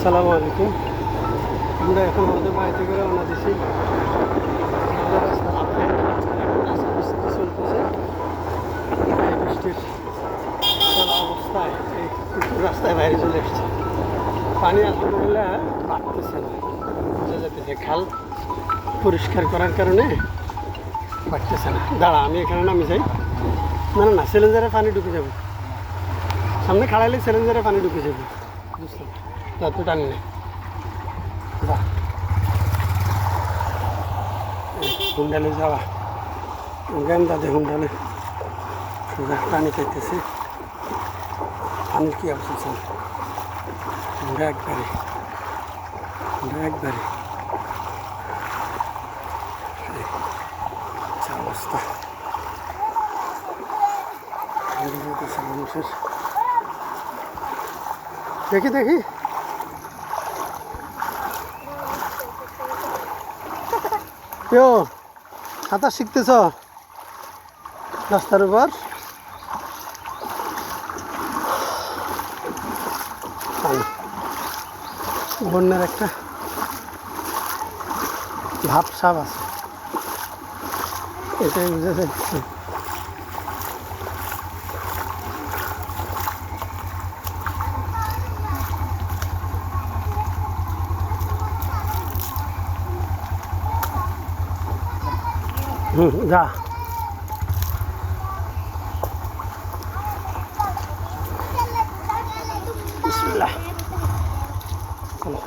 আসসালামু আলাইকুম। আমরা এখন আমাদের বাড়ি থেকে রওনা দিছি। আমাদের রাস্তার আপডেট বৃষ্টি চলতেছে। এই বৃষ্টির চলা অবস্থায় এই পুকুর রাস্তায় বাইরে চলে এসছে। পানি আলহামদুলিল্লাহ বাড়তেছে না, বোঝা যেতেছে খাল পরিষ্কার করার কারণে বাড়তেছে না। দাঁড়া, আমি এখানে নামি যাই। না না না, সিলিন্ডারে পানি ঢুকে যাবে। সামনে খাড়াইলে সিলিন্ডারে পানি ঢুকে যাবে, বুঝলাম। যত টানি নেই যা হুন্ডালে যাওয়া জ্ঞান দাদে হুন্ডালে পানি খাইতেছে। পানির কী অবস্থা, হুন্ডা একবারে অবস্থা মানুষের। দেখি দেখি কেউ সাঁতার শিখতেছ রাস্তার উপর? বন্যার একটা ভাবসাব আছে, এটাই বুঝে যাচ্ছে। যা বিসমিল্লাহ। চলো।